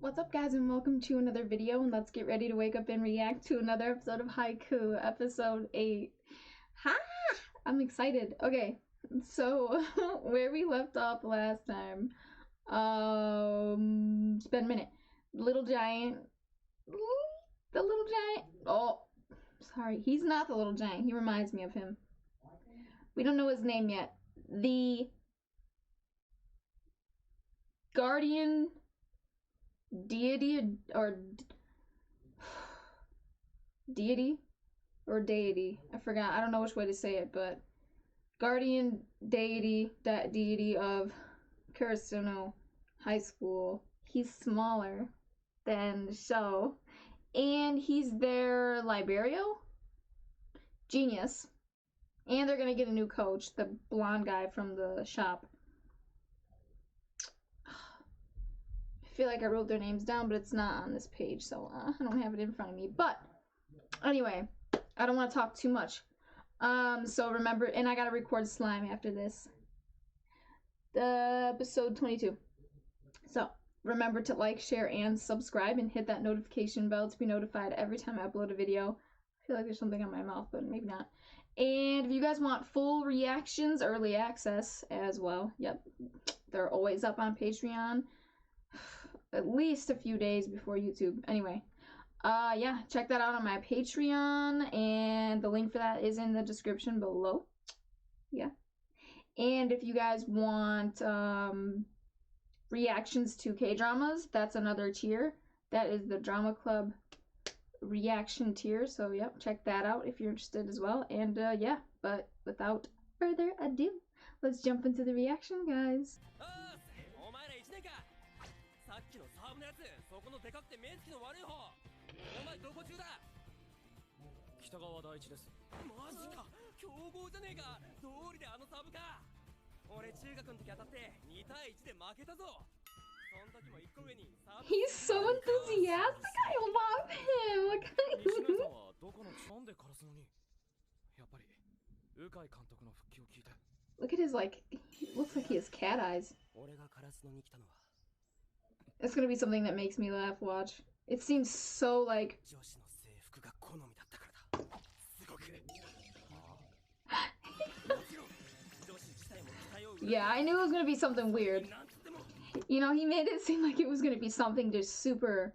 What's up, guys, and welcome to another video, and let's get ready to wake up and react to another episode of Haikyu, episode 8. Ha! I'm excited. Okay, so where we left off last time, it's been a minute. The little giant, oh, sorry, he's not the little giant, he reminds me of him. We don't know his name yet. The guardian deity or deity or deity, I forgot, I don't know which way to say it, but guardian deity, that deity of Kurasuno High School. He's smaller than the show, and he's their librario genius, and they're gonna get a new coach, the blonde guy from the shop. I feel like I wrote their names down, but it's not on this page, so I don't have it in front of me. But anyway, I don't want to talk too much. So remember, and I gotta record slime after this. Episode 22. So remember to like, share, and subscribe, and hit that notification bell to be notified every time I upload a video. I feel like there's something on my mouth, but maybe not. And if you guys want full reactions, early access as well, yep, they're always up on Patreon. At least a few days before YouTube. Anyway, yeah, check that out on my Patreon, and the link for that is in the description below. Yeah. And if you guys want reactions to K-dramas, that's another tier. That is the Drama Club reaction tier. So, yep, check that out if you're interested as well. And, yeah, but without further ado, let's jump into the reaction, guys. さっきのサーブのやつ、そこのでかくて目つきの悪い方。お前どこ中だ？北川大地です。マジか、強豪じゃねえか。どうりであのサーブか。俺中学の時当たって2対1で負けたぞ。その時も1個上にサーブ。He's so enthusiastic. I love him. Look at him. 西野さんはどこのなんでカラスのに。やっぱり鵜飼監督の復帰を聞いて。Look at his like. He looks like he has cat eyes. 俺がカラスのに来たのは。It's gonna be something that makes me laugh, watch. It seems so like... Yeah, I knew it was gonna be something weird. You know, he made it seem like it was gonna be something just super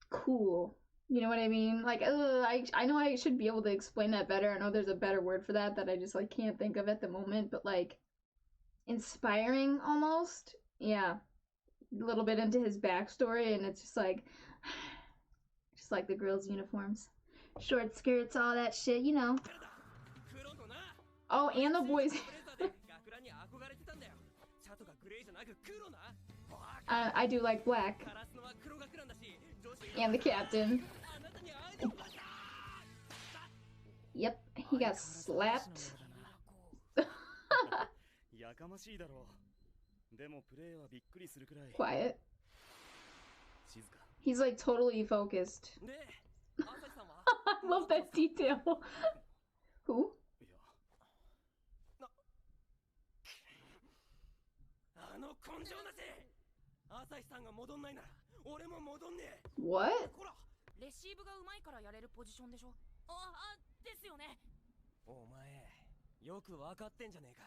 cool. You know what I mean? Like, I know I should be able to explain that better. I know there's a better word for that I just, like, can't think of at the moment. But, like, inspiring, almost? Yeah. A little bit into his backstory, and it's just like the girls' uniforms, short skirts, all that shit, you know. Oh, and the boys. I do like black. And the captain. Yep, he got slapped. Quiet. He's like totally focused. I love that detail. Who? What? レシーブがうまいからやれるポジションでしょ。ですよね。お前よくわかってんじゃねえか。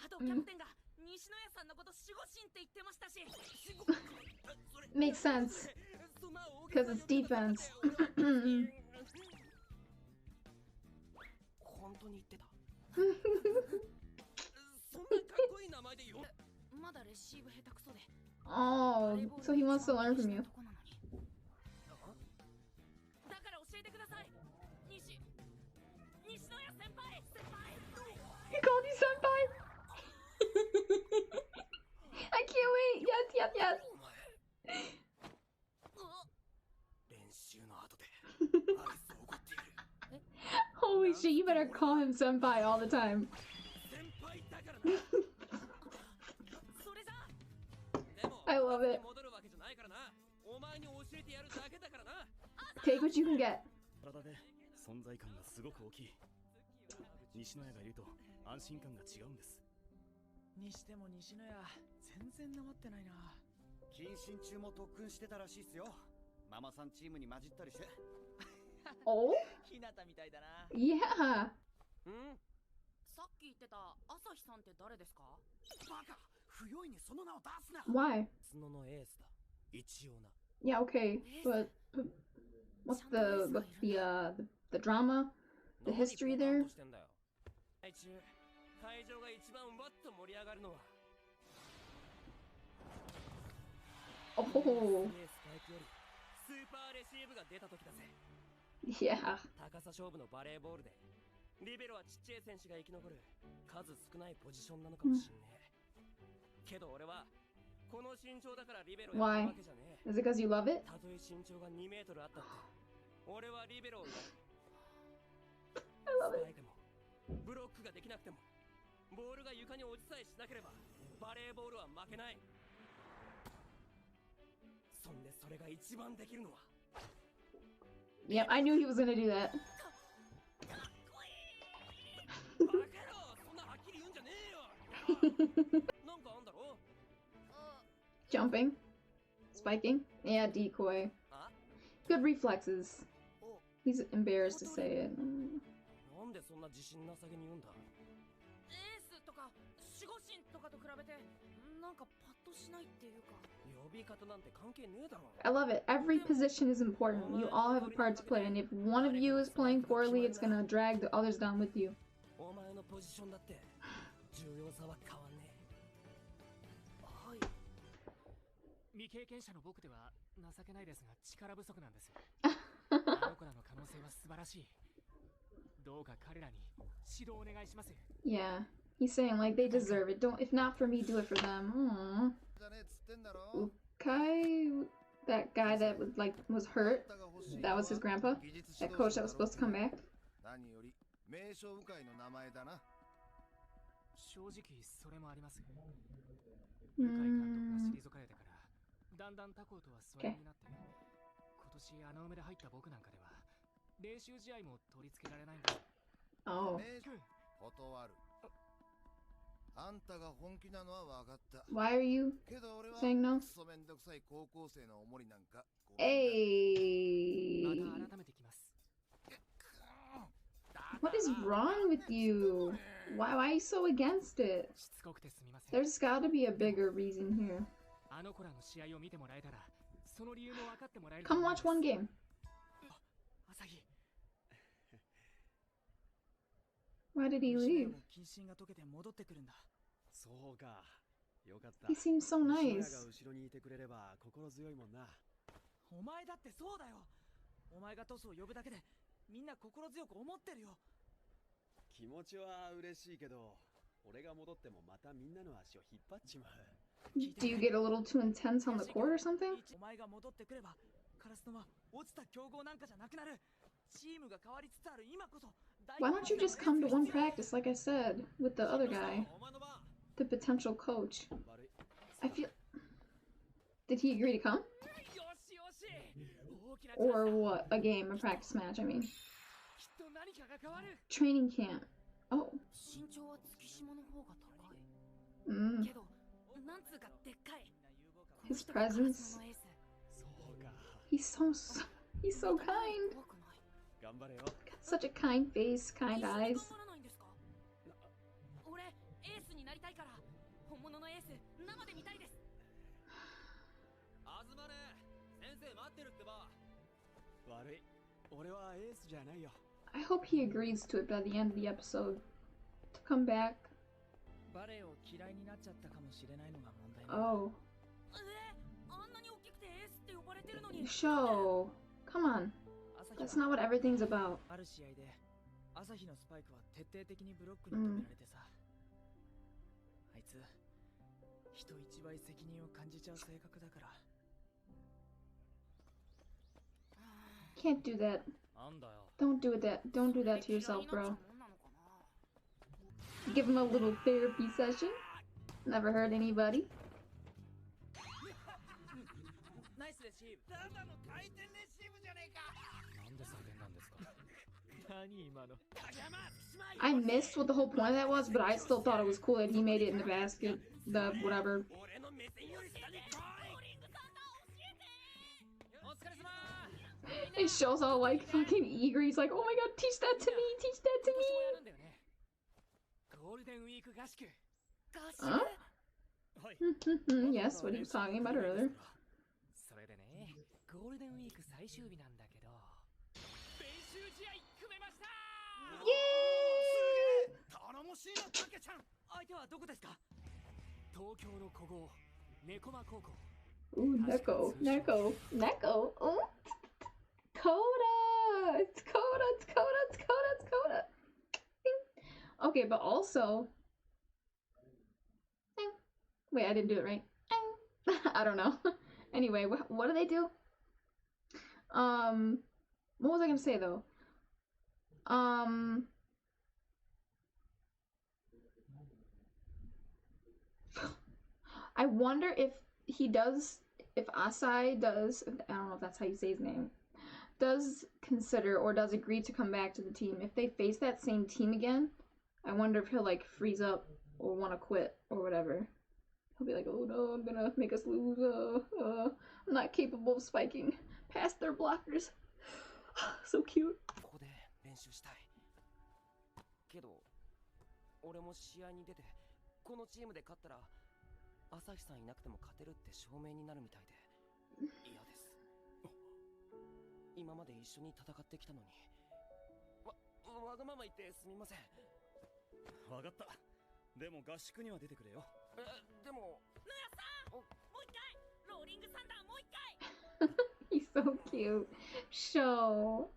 あとキャプテンが西野屋さんのこと守護神って言ってましたし。Makes sense. Because it's defense. 本当に言ってた。そんなかっこいい名前でよ。まだレシーブ下手くそで。Oh, so he wants to learn from you. だから教えてください。西野屋先輩。He called you senpai? I can't wait. Yes, yes, yes. Holy shit, you better call him senpai all the time. I love it. Take what you can get. 存在感がすごく大きい。西野屋がいると安心感が違うんです。にしても西野屋全然なまってないな。謹慎中も特訓してたらしいっすよ。ママさんチームに混じったりして。Oh? ひなたみたいだな。Yeah. さっき言ってた朝日さんって誰ですか？バカ。不用意にその名を出すな。 Why? 角のエースだ。一応な。 Yeah, okay, but what's the drama? The history there? 会場が一番わっと盛り上がるのは Oh, スパイクよりスーパーレシーブが出た時だぜ。 yeah. 高さ勝負のバレーボールでリベロはちっちゃい選手が生き残る数少ないポジションなのかもしんねえ。けど俺はこの身長だからリベロやるわけじゃねえ。 Is it because you love it? たとえ身長が2メートルあったって俺はリベロをやる。 I love ス it. パイクもブロックができなくてもボールが床に落ちさえしなければバレーボールは負けない。そんでそれが一番できるのは Yep, I knew he was gonna do that. バカ野郎、そんなはっきり言うんじゃねえよ。なんかあんだろ。 Jumping, spiking, yeah, decoy. あ、 Good reflexes. He's embarrassed to say it. なんでそんな自信なさげに言うんだ。エースとか守護神とかと比べてなんかパッとしないっていうか。呼び方なんて関係ねえだろ。 I love it. Every position is important. You all have a part to play, and if one of you is playing poorly, it's gonna drag the others down with you. お前のポジションだって重要さは変わんねえ。はい。未経験者の僕では情けないですが力不足なんです。あの子らの可能性は素晴らしい。どうか彼らに指導お願いします。 Yeah, he's saying like they deserve it. Don't, if not for me, do it for them. Aww. Ukai, that guy that was hurt. That was his grandpa. That coach that was supposed to come back. 名称部会の名前だな。正直それもあります。向井監督が退かれてからだんだん他校とは疎遠になって、今年穴埋めで入った僕なんかでは練習試合も取り付けられないんです。 Oh. 断る。あんたが本気なのは分かった。Why are you けど俺は saying no? クソめんどくさい高校生のおもりなんか。Hey. また改めてきます。 What is wrong with you? Why are you so against it? しつこくてすみません。 There's gotta be a bigger reason here. あの子らの試合を見てもらえたら、その理由も分かってもらえる。 Come watch one game. 朝日。 Why did he leave? 謹慎が解けて戻ってくるんだ。そうか。よかった。 He seems so 西野屋 nice. が後ろにいてくれれば心強いもんな。お前だってそうだよ。お前がトスを呼ぶだけでみんな心強く思ってるよ。気持ちは嬉しいけど、俺が戻ってもまたみんなの足を引っ張っちまう。 Do you get a little too intense on the court or something? お前が戻ってくれば、カラスノは落ちた強豪なんかじゃなくなる。チームが変わりつつある今こそ。 Why don't you just come to one practice, like I said, with the other guy, the potential coach? I feel. Did he agree to come? Or what? A game, a practice match, I mean. Training camp. Oh. 身長は月島の方が高い。 Mm. けどなんつうかでっかい。 His presence. そうか。He's so kind. 怖くない。頑張れよ。 Such a kind face, kind eyes. 頑張らないんですか？俺エースになりたいから本物のエース生で見たいです。あずまね、先生待ってるってば。悪い。俺はエースじゃないよ。 I hope he agrees to it by the end of the episode. To come back. バレエを嫌いになっちゃったかもしれないのが問題。 Oh. あんなに大きくてエースって呼ばれてるのに。 Show. Come on. That's not what everything's about. ある試合で朝日のスパイクは徹底的にブロックに止められてさ。あいつ人一倍責任を感じちゃう性格だから。 Can't do that. なんだよ。 Don't do that to yourself, bro. Give him a little therapy session. Never hurt anybody. ナイスレシーブ。ただの回転レシーブじゃねえか。なんで叫んだんですか。何今の。 I missed what the whole point of that was, but I still thought it was cool that he made it in the basket. The whatever. 俺の目線より下に来い。And Show's all like fucking eager. He's like, oh my god, teach that to me, teach that to 今年もや me. るんだよね。ゴールデンウィーク合宿。 Huh? はい Yes, what he was talking about earlier. それでね、ゴールデンウィーク最終日なんだけど、練習試合組めました。 Yay! 頼もしいな、たけちゃん。相手はどこですか？東京の古豪、猫間高校。 Ooh, Neko. Neko. Neko. Ooh. Coda! It's Coda, it's Coda, it's Coda, it's Coda. Okay, but also... Wait, I didn't do it right. I don't know. Anyway, what do they do? What was I gonna say though? I wonder if he does, if Asai does, I don't know if that's how you say his name, does consider or does agree to come back to the team. If they face that same team again, I wonder if he'll like freeze up or want to quit or whatever. He'll be like, oh no, I'm gonna make us lose. I'm not capable of spiking past their blockers. So cute. ここで練習したいけど俺も試合に出てこのチームで勝ったら朝日さんいなくても勝てるって証明になるみたいで嫌です今まで一緒に戦ってきたのにわがまま言ってすみませんわかったでも合宿には出てくれよでもヌヤさん、もう一回ローリングサンダーもう一回。 He's so cute. Show.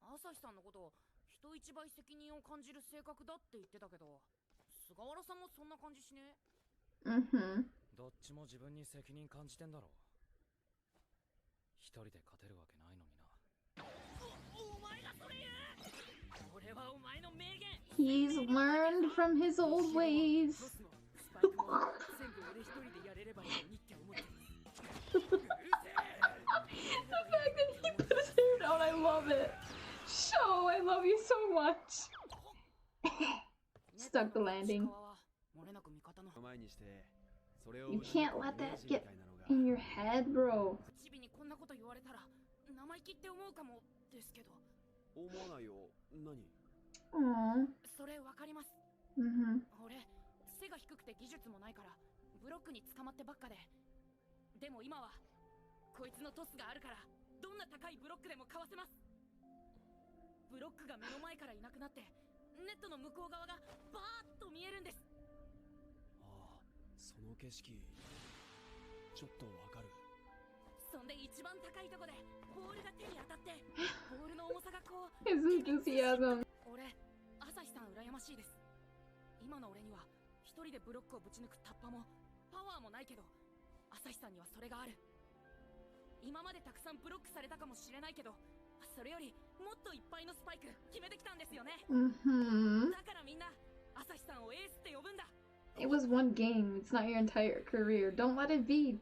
朝日さんのこと人一倍責任を感じる性格だって言ってたけど、菅原さんもそんな感じしね。どっちも自分に責任感じてんだろう。一人で勝てるわけないのにな。お前がそれ言う。俺はお前の名言。 He's learned from his old ways. トスもスパイクも全部俺一人でやれればいいのにって思ってます。 The fact that he put his hair down, I love it. Show, I love you so much. Stuck the landing. You can't let that get in your head, bro. チビにこんなこと言われたら生意気って思うかもですけど。思わないよ。何？ Aww. それわかります。 俺背が低くて技術もないからブロックに捕まってばっかで。でも今はこいつのトスがあるからどんな高いブロックでもかわせます。ブロックが目の前からいなくなってネットの向こう側がバーッと見えるんです。ああ、その景色ちょっとわかる。そんで一番高いとこでボールが手に当たってボールの重さがこう His enthusiasm. 俺朝日さん羨ましいです。今の俺には一人でブロックをぶち抜くタッパもパワーもないけど朝日さんにはそれがある。今までたくさんブロックされたかもしれないけどそれよりもっといっぱいのスパイク決めてきたんですよね。だからみんな朝日さんをエースって呼ぶんだ。 It was one game. It's not your entire career. Don't let it be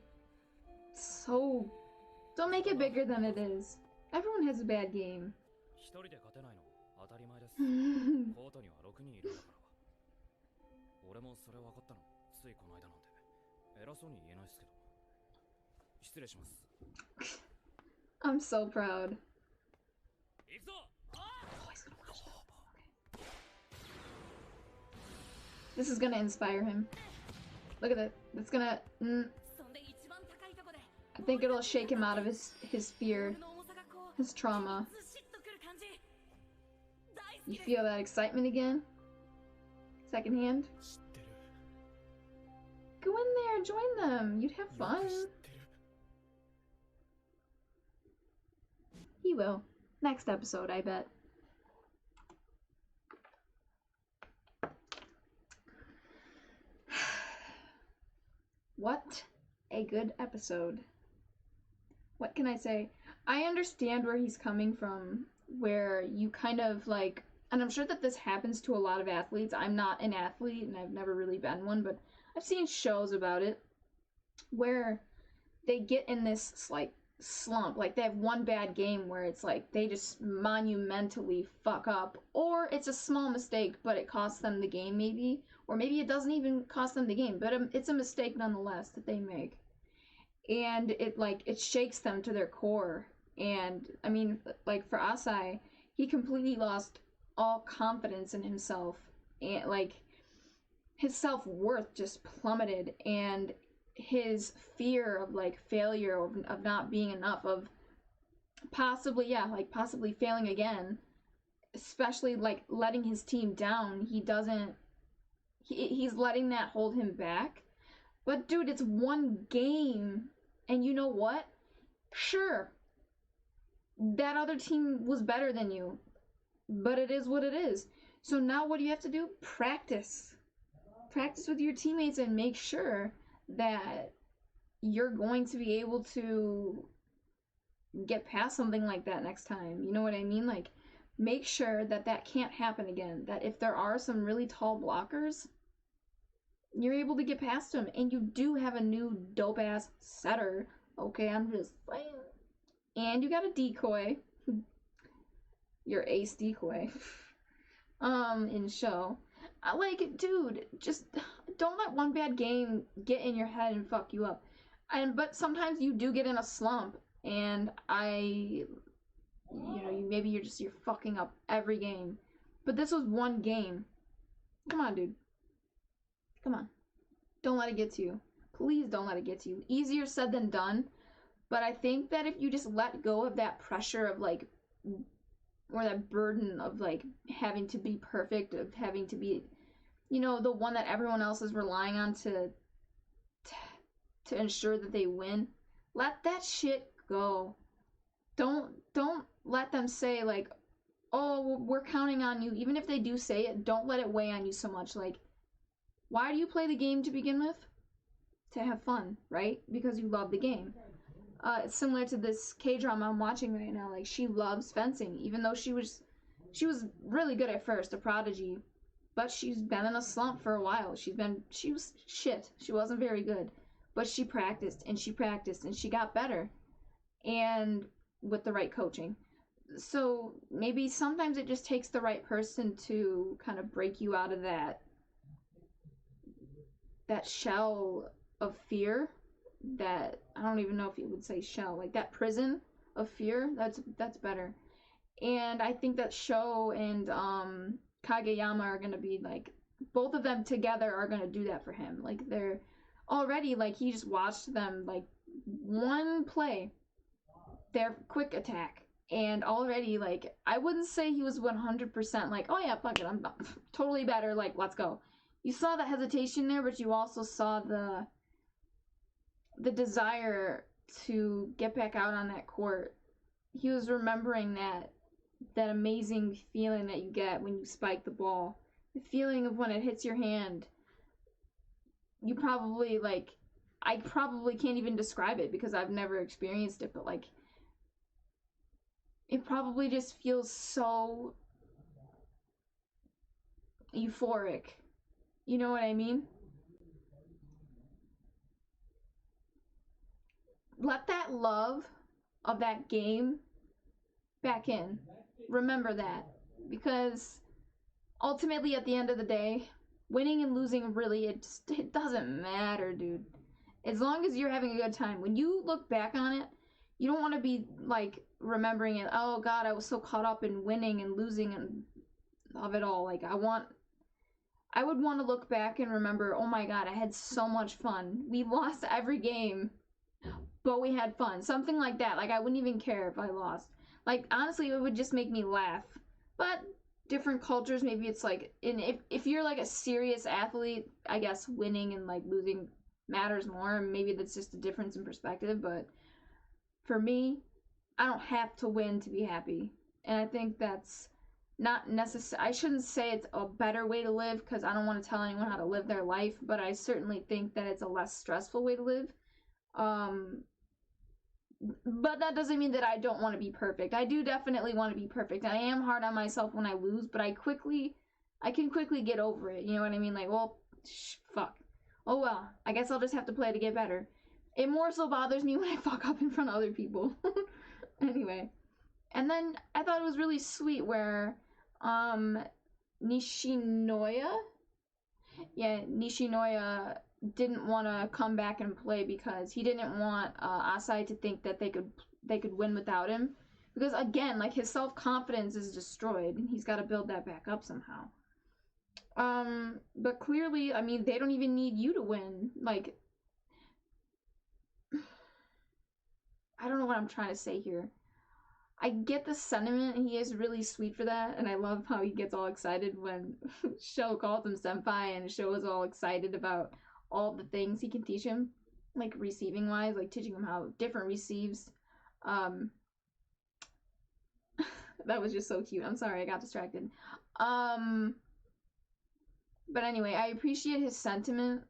so... Don't make it bigger than it is. Everyone has a bad game. 一人で勝てないの当たり前です。 He's コートには6人いるんだから。俺もそれ分かったのついこの間なんで偉そうに言えないですけど。失礼します。 I'm so proud. 行くぞ。 This is gonna inspire him. Look at that. It's gonna... そんで一番高いとこで I think it'll shake him out of his ボ fear, ールの重さがこう his trauma. ずしっとくる感じ。大好き You です。 feel that excitement again? Secondhand? 知ってる。 Go in there, join them. You'd have よ fun. く知ってる。 He will. Next episode, I bet. What a good episode. What can I say? I understand where he's coming from, where you kind of like, and I'm sure that this happens to a lot of athletes. I'm not an athlete and I've never really been one, but I've seen shows about it where they get in this like slump, like they have one bad game where it's like they just monumentally fuck up, or it's a small mistake but it costs them the game maybe, or maybe it doesn't even cost them the game, but it's a mistake nonetheless that they make. and it shakes them to their core. And I mean, like for Asai, he completely lost all confidence in himself, and like his self-worth just plummeted, and his fear of like failure, of not being enough, of possibly failing again, especially like letting his team down. He's letting that hold him back. But dude, it's one game, and you know what? Sure, that other team was better than you, but it is what it is. So now what do you have to do? Practice. Practice with your teammates and make sure that you're going to be able to get past something like that next time. You know what I mean? Like, make sure that that can't happen again. That if there are some really tall blockers, you're able to get past them. And you do have a new dope-ass setter. Okay, I'm just saying. And you got a decoy. Your ace decoy. In show. Like, dude, just don't let one bad game get in your head and fuck you up. But sometimes you do get in a slump, and maybe you're fucking up every game. But this was one game. Come on, dude. Come on. Don't let it get to you. Please don't let it get to you. Easier said than done. But I think that if you just let go of that pressure of like, or that burden of like having to be perfect, of having to be, the one that everyone else is relying on to ensure that they win, let that shit go. Don't let them say like, oh, we're counting on you. Even if they do say it, don't let it weigh on you so much. Like, why do you play the game to begin with? To have fun, right? Because you love the game. It's similar to this K-drama I'm watching right now. Like, she loves fencing, even though she was really good at first, a prodigy, but she's been in a slump for a while. She was shit. She wasn't very good, but she practiced and she practiced and she got better, and with the right coaching. So maybe sometimes it just takes the right person to kind of break you out of that shell of fear. That, I don't even know if you would say shell, like that prison of fear. That's better. And I think that Sho and Kageyama are gonna be like, both of them together are gonna do that for him. Like, they're already, like, he just watched them, like, one play their quick attack, and already, like, I wouldn't say he was 100% like, oh yeah, fuck it, I'm totally better, like, let's go. You saw the hesitation there, but you also saw the desire to get back out on that court. He was remembering that amazing feeling that you get when you spike the ball. The feeling of when it hits your hand. You probably, like, I probably can't even describe it because I've never experienced it, but like, it probably just feels so euphoric. You know what I mean? Let that love of that game back in. Remember that. Because ultimately, at the end of the day, winning and losing, really, it doesn't matter, dude. As long as you're having a good time. When you look back on it, you don't want to be, like, remembering it, oh god, I was so caught up in winning and losing and of it all. Like, I would want to look back and remember, oh my god, I had so much fun. We lost every game, but we had fun. Something like that. Like, I wouldn't even care if I lost. Like, honestly, it would just make me laugh. But different cultures, maybe it's like, if you're like a serious athlete, I guess winning and like losing matters more. Maybe that's just a difference in perspective. But for me, I don't have to win to be happy. And I think that's not necessary. I shouldn't say it's a better way to live, because I don't want to tell anyone how to live their life, but I certainly think that it's a less stressful way to live. But that doesn't mean that I don't want to be perfect. I do definitely want to be perfect. I am hard on myself when I lose, but I can quickly get over it. You know what I mean? Like, well, fuck. Oh well, I guess I'll just have to play to get better. It more so bothers me when I fuck up in front of other people. Anyway. And then I thought it was really sweet where Nishinoya didn't want to come back and play because he didn't want Asai to think that they could win without him. Because again, like, his self-confidence is destroyed and he's got to build that back up somehow. But clearly, I mean, they don't even need you to win. Like, I don't know what I'm trying to say here. I get the sentiment, and he is really sweet for that, and I love how he gets all excited when Sho calls him senpai, and Sho is all excited about all the things he can teach him, like, receiving-wise, like, teaching him how different receives. That was just so cute. I'm sorry, I got distracted. But anyway, I appreciate his sentiment,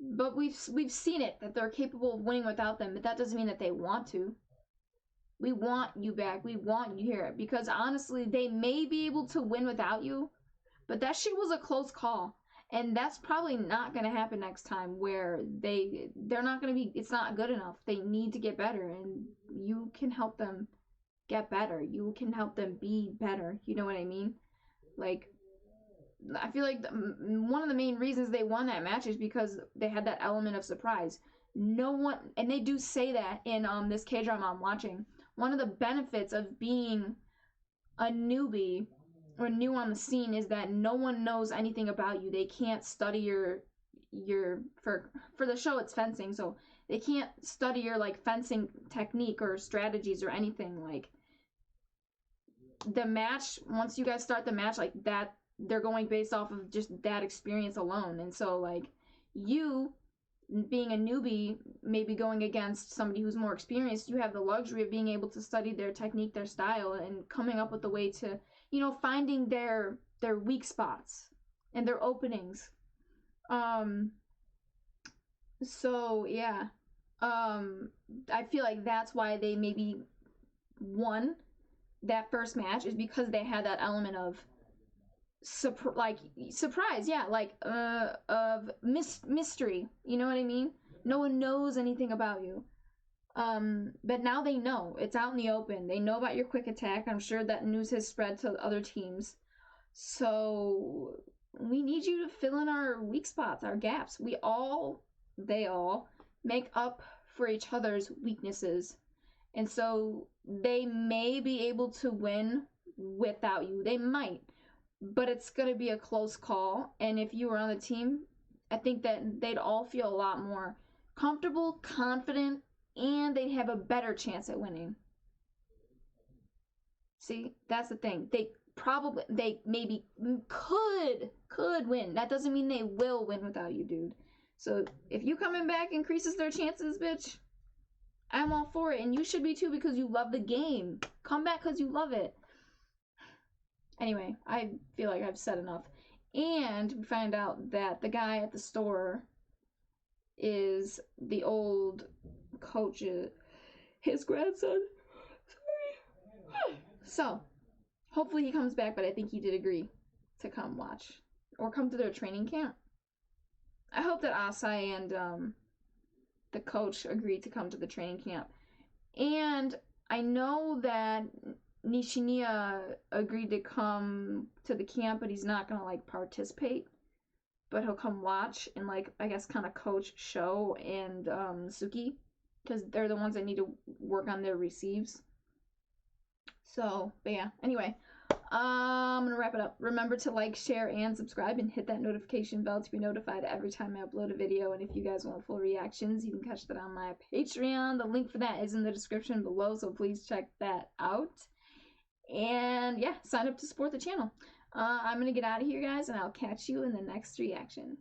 but we've seen it, that they're capable of winning without them, but that doesn't mean that they want to. We want you back. We want you here. Because honestly, they may be able to win without you, but that shit was a close call. And that's probably not going to happen next time, where they're not going to be, it's not good enough. They need to get better, and you can help them get better. You can help them be better. You know what I mean? Like, I feel like one of the main reasons they won that match is because they had that element of surprise. No one, and they do say that in this K-drama I'm watching. One of the benefits of being a newbie or new on the scene is that no one knows anything about you. They can't study your for the show it's fencing, so they can't study your, like, fencing technique or strategies or anything. Like, the match, once you guys start the match, like, that, they're going based off of just that experience alone. And so, like, you being a newbie, maybe going against somebody who's more experienced, you have the luxury of being able to study their technique, their style, and coming up with a way to, you know, finding their weak spots and their openings. So yeah, I feel like that's why they maybe won that first match, is because they had that element of surprise, yeah, like of mystery. You know what I mean? No one knows anything about you. But now they know. It's out in the open. They know about your quick attack. I'm sure that news has spread to other teams. So we need you to fill in our weak spots, our gaps. They all make up for each other's weaknesses. And so they may be able to win without you. They might. But it's going to be a close call. And if you were on the team, I think that they'd all feel a lot more comfortable, confident, and they'd have a better chance at winning. See, that's the thing. They maybe could win. That doesn't mean they will win without you, dude. So if you coming back increases their chances, bitch, I'm all for it. And you should be too, because you love the game. Come back because you love it. Anyway, I feel like I've said enough. And we find out that the guy at the store is the old coach, his grandson. Sorry. So, hopefully he comes back, but I think he did agree to come watch. Or come to their training camp. I hope that Asai and the coach agreed to come to the training camp. And I know that Nishinoya agreed to come to the camp, but he's not gonna, like, participate. But he'll come watch and, like, I guess kind of coach Sho and Suki, because they're the ones that need to work on their receives. So, but yeah, anyway, I'm gonna wrap it up. Remember to like, share, and subscribe, and hit that notification bell to be notified every time I upload a video. And if you guys want full reactions, you can catch that on my Patreon. The link for that is in the description below, so please check that out. And yeah, sign up to support the channel. I'm gonna get out of here, guys, and I'll catch you in the next reaction.